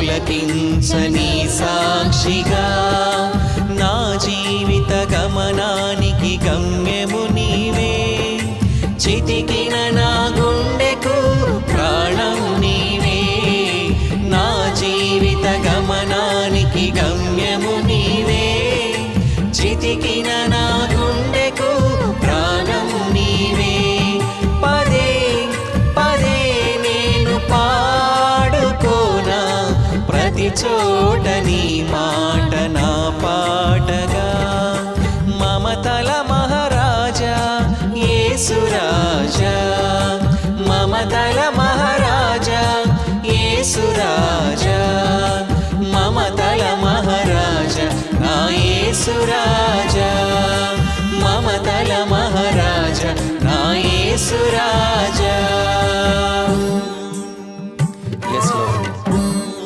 పులకించని సాక్షిగా నా జీవిత గమనానికి గమ్యము నీవే. చితికిన నా గుండెకు ప్రాణం నీవే. నా జీవిత గమనానికి గమ్యము నీవే. చితికిన నా గుండెకు ప్రాణం నీవే. పదే పదే నేను పాడుకోనా ప్రతి చోట నీ మాట నా పాటగా. మమతల మహారాజా యేసు రాజా, మమతల మహారాజా యేసు రాజా, మమతల మహారాజా నా యేసు రాజా, మమతల మహారాజా నా యేసు రాజా.